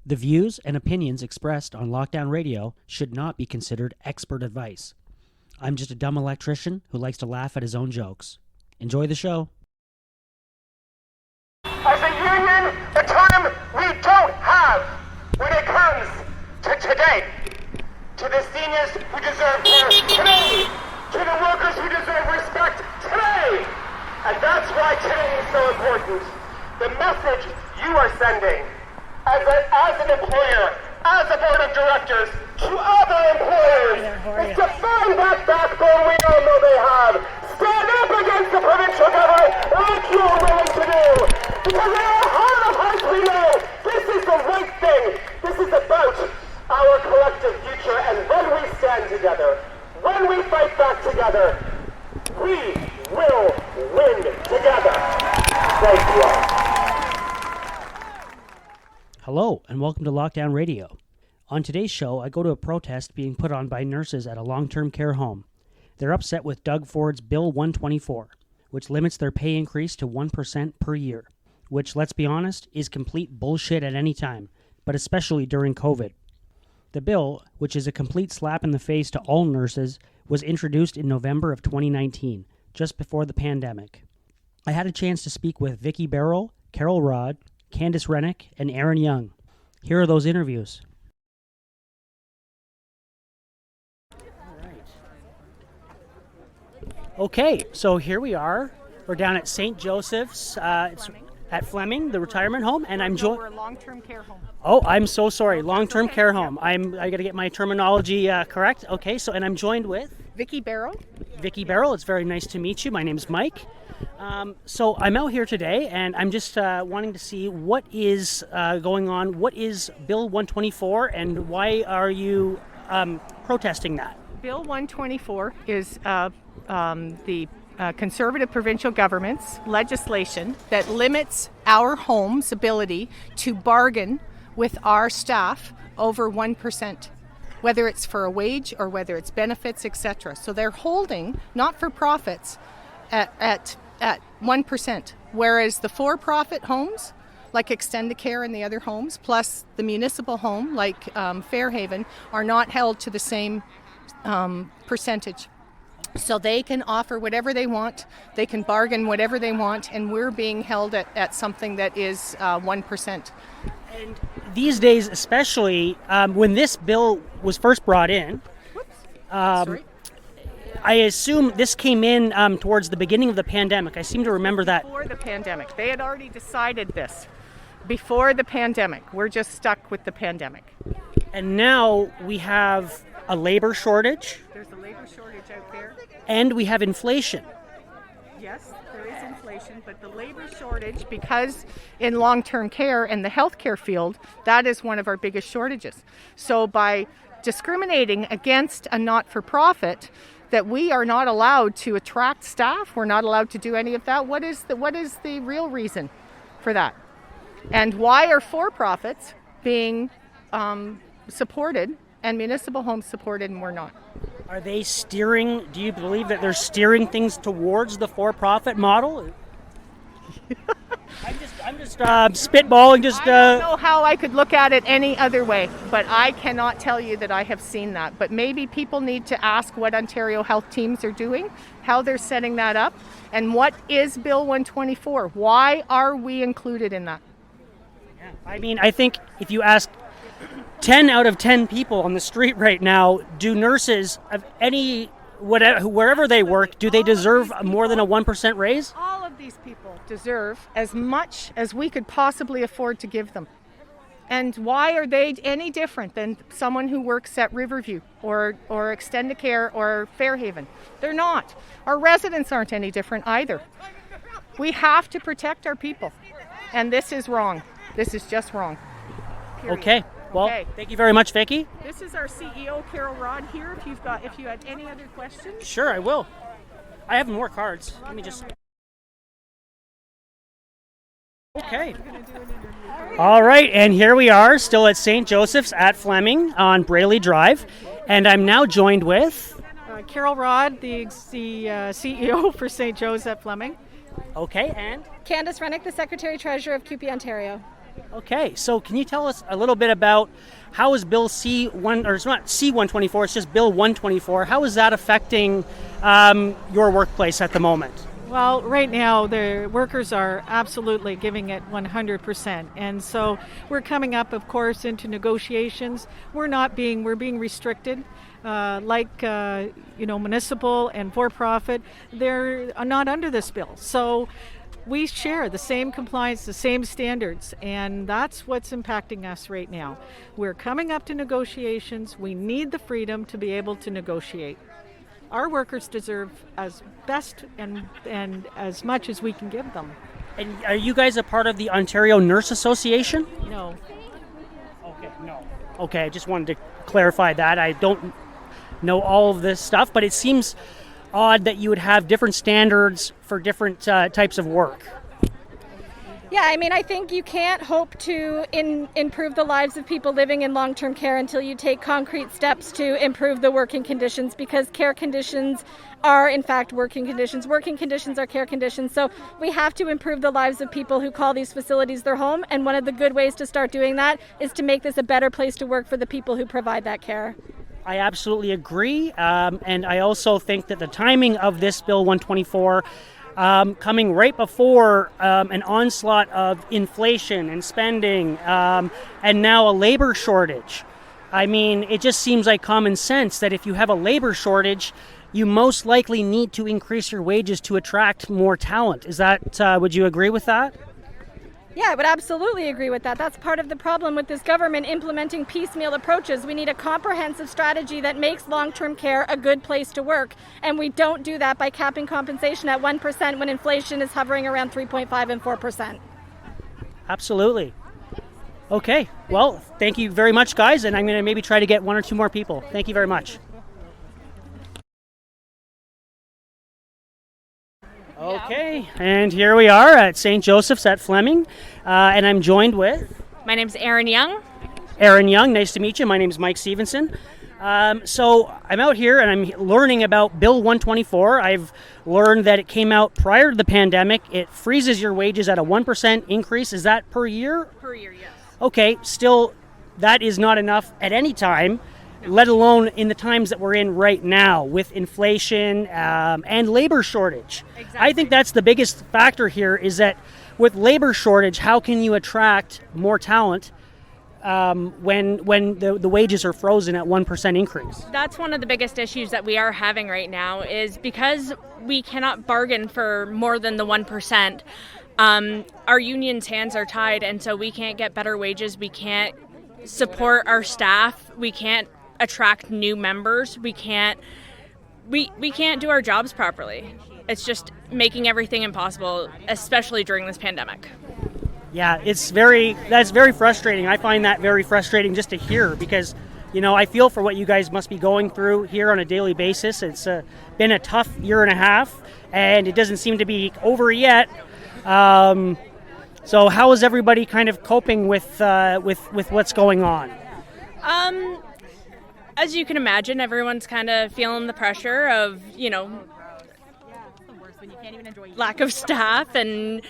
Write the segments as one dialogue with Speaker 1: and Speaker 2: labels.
Speaker 1: The views and opinions expressed on Lockdown Radio should not be considered expert advice. I'm just a dumb electrician who likes to laugh at his own jokes. Enjoy the show.
Speaker 2: As a union, the term we don't have when it comes to today, to the seniors who deserve care today, to the workers who deserve respect today. And that's why today is so important. The message you are sending as an employer, as a board of directors, to other employers, is to find that backbone we all know they have. Stand up against the provincial government like you are willing to do. Because in our heart of hearts we know this is the right thing. This is about our collective future, and when we stand together, when we fight back together, we will win together. Thank you all.
Speaker 1: Hello, and welcome to Lockdown Radio. On today's show, I go to a protest being put on by nurses at a long-term care home. They're upset with Doug Ford's Bill 124, which limits their pay increase to 1% per year, which, let's be honest, is complete bullshit at any time, but especially during COVID. The bill, which is a complete slap in the face to all nurses, was introduced in November of 2019, just before the pandemic. I had a chance to speak with Vicki Barrow, Carol Rod, Candice Rennick, and Aaron Young. Here are those interviews. Okay, so here we are. We're down at St. Joseph's. It's at Fleming, the retirement home, and I'm
Speaker 3: We're a long-term care home.
Speaker 1: Oh, I'm so sorry. Long-term care home. I got to get my terminology correct. Okay, and I'm joined with
Speaker 3: Vicki Barrow.
Speaker 1: Vicki Barrow. It's very nice to meet you. My name's Mike. So I'm out here today, and I'm just wanting to see what is going on. What is Bill 124, and why are you protesting that?
Speaker 3: Bill 124 is the Conservative provincial government's legislation that limits our home's ability to bargain with our staff over 1%, whether it's for a wage or whether it's benefits, etc. So they're holding not-for-profits at 1%, whereas the for-profit homes, like Extendicare and the other homes, plus the municipal home, like Fairhaven, are not held to the same percentage. So they can offer whatever they want, they can bargain whatever they want, and we're being held at something that is 1%.
Speaker 1: And these days, especially when this bill was first brought in, I assume this came in towards the beginning of the pandemic. I seem to remember that.
Speaker 3: Before the pandemic. They had already decided this before the pandemic. We're just stuck with the pandemic.
Speaker 1: And now we have a labor shortage.
Speaker 3: There's a labor shortage out there.
Speaker 1: And we have inflation.
Speaker 3: Yes, there is inflation, but the labor shortage, because in long-term care and the healthcare field, that is one of our biggest shortages. So by discriminating against a not-for-profit, that we are not allowed to attract staff, we're not allowed to do any of that. What is the real reason for that? And why are for-profits being supported and municipal homes supported and we're not?
Speaker 1: Are they steering, do you believe that they're steering things towards the for-profit model? I'm just spitballing. I
Speaker 3: don't know how I could look at it any other way, but I cannot tell you that I have seen that. But maybe people need to ask what Ontario health teams are doing, how they're setting that up, and what is Bill 124? Why are we included in that?
Speaker 1: Yeah. I mean, I think if you ask 10 out of 10 people on the street right now, do nurses of wherever they work, do they deserve more than a 1% raise?
Speaker 3: All of these people deserve as much as we could possibly afford to give them. And why are they any different than someone who works at Riverview or Extendicare or Fairhaven? They're not. Our residents aren't any different either. We have to protect our people. And this is wrong. This is just wrong. Period.
Speaker 1: Okay. Well, Thank you very much, Vicki.
Speaker 3: This is our CEO, Carol Rod, here. If you had any other questions.
Speaker 1: Sure, I will. I have more cards. Let me just. Okay. All right, and here we are, still at St. Joseph's at Fleming on Brayley Drive, and I'm now joined with
Speaker 4: Carol Rod, the CEO for St. Joe's at Fleming.
Speaker 1: Okay, and
Speaker 5: Candice Rennick, the Secretary Treasurer of QP Ontario.
Speaker 1: Okay, so can you tell us a little bit about how is Bill C1, or it's not C124, it's just Bill 124, how is that affecting your workplace at the moment?
Speaker 4: Well, right now the workers are absolutely giving it 100%, and so we're coming up, of course, into negotiations. We're being restricted, municipal and for-profit. They're not under this bill, so we share the same compliance, the same standards, and that's what's impacting us right now. We're coming up to negotiations. We need the freedom to be able to negotiate. Our workers deserve as best and as much as we can give them.
Speaker 1: And are you guys a part of the Ontario Nurse Association?
Speaker 4: No.
Speaker 1: Okay, no. Okay, I just wanted to clarify that. I don't know all of this stuff, but it seems odd that you would have different standards for different types of work.
Speaker 5: Yeah, I mean, I think you can't hope to improve the lives of people living in long-term care until you take concrete steps to improve the working conditions, because care conditions are, in fact, working conditions. Working conditions are care conditions. So we have to improve the lives of people who call these facilities their home. And one of the good ways to start doing that is to make this a better place to work for the people who provide that care.
Speaker 1: I absolutely agree. And I also think that the timing of this Bill 124 coming right before an onslaught of inflation and spending, and now a labor shortage. I mean, it just seems like common sense that if you have a labor shortage, you most likely need to increase your wages to attract more talent. Is that, would you agree with that?
Speaker 5: Yeah, I would absolutely agree with that. That's part of the problem with this government implementing piecemeal approaches. We need a comprehensive strategy that makes long-term care a good place to work. And we don't do that by capping compensation at 1% when inflation is hovering around 3.5 and 4%.
Speaker 1: Absolutely. Okay, well, thank you very much, guys, and I'm going to maybe try to get one or two more people. Thank you very much. Okay, and here we are at St. Joseph's at Fleming, and I'm joined with...
Speaker 6: My name's Erin Young.
Speaker 1: Erin Young, nice to meet you. My name is Mike Stevenson. So I'm out here and I'm learning about Bill 124. I've learned that it came out prior to the pandemic. It freezes your wages at a 1% increase. Is that per year?
Speaker 6: Per year, yes.
Speaker 1: Okay, still, that is not enough at any time, let alone in the times that we're in right now with inflation and labor shortage.
Speaker 6: Exactly.
Speaker 1: I think that's the biggest factor here, is that with labor shortage, how can you attract more talent when the wages are frozen at 1% increase?
Speaker 6: That's one of the biggest issues that we are having right now, is because we cannot bargain for more than the 1%. Our union's hands are tied, and so we can't get better wages. We can't support our staff. We can't attract new members. We can't do our jobs properly. It's just making everything impossible, especially during this pandemic.
Speaker 1: Yeah, that's very frustrating. I find that very frustrating just to hear, because, you know, I feel for what you guys must be going through here on a daily basis. It's been a tough year and a half, and it doesn't seem to be over yet. So how is everybody kind of coping with what's going on?
Speaker 6: As you can imagine, everyone's kind of feeling the pressure of, lack of staff and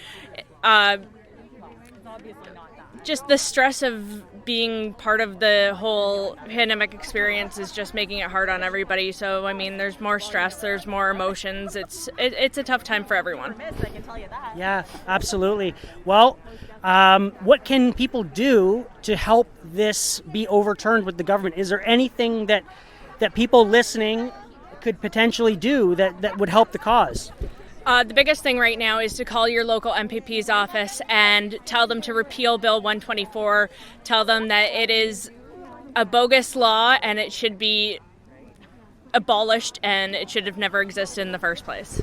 Speaker 6: just the stress of being part of the whole pandemic experience is just making it hard on everybody. So, I mean, there's more stress, there's more emotions. It's a tough time for everyone.
Speaker 5: I can tell you that.
Speaker 1: Yeah, absolutely. Well, what can people do to help this be overturned with the government? Is there anything that people listening could potentially do that would help the cause?
Speaker 6: The biggest thing right now is to call your local MPP's office and tell them to repeal Bill 124. Tell them that it is a bogus law and it should be abolished and it should have never existed in the first place.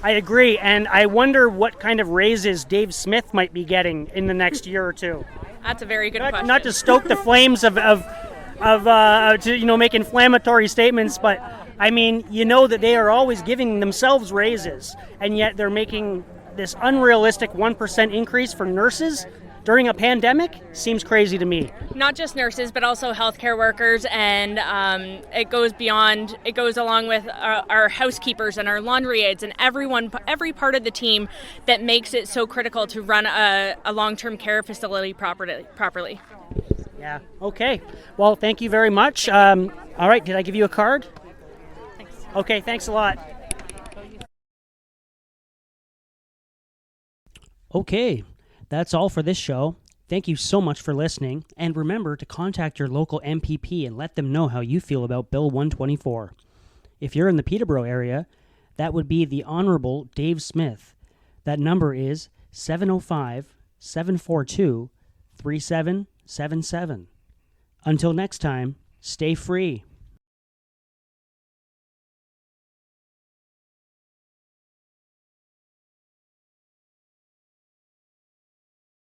Speaker 1: I agree, and I wonder what kind of raises Dave Smith might be getting in the next year or two.
Speaker 6: That's a very good question.
Speaker 1: Not to stoke the flames of make inflammatory statements, but I mean, you know that they are always giving themselves raises, and yet they're making this unrealistic 1% increase for nurses. during a pandemic seems crazy to me.
Speaker 6: Not just nurses, but also healthcare workers, and it goes beyond. It goes along with our housekeepers and our laundry aides and every part of the team that makes it so critical to run a long-term care facility properly.
Speaker 1: Yeah. Okay. Well, thank you very much. All right. Did I give you a card?
Speaker 4: Thanks.
Speaker 1: Okay. Thanks a lot. Okay. That's all for this show. Thank you so much for listening. And remember to contact your local MPP and let them know how you feel about Bill 124. If you're in the Peterborough area, that would be the Honorable Dave Smith. That number is 705-742-3777. Until next time, stay free.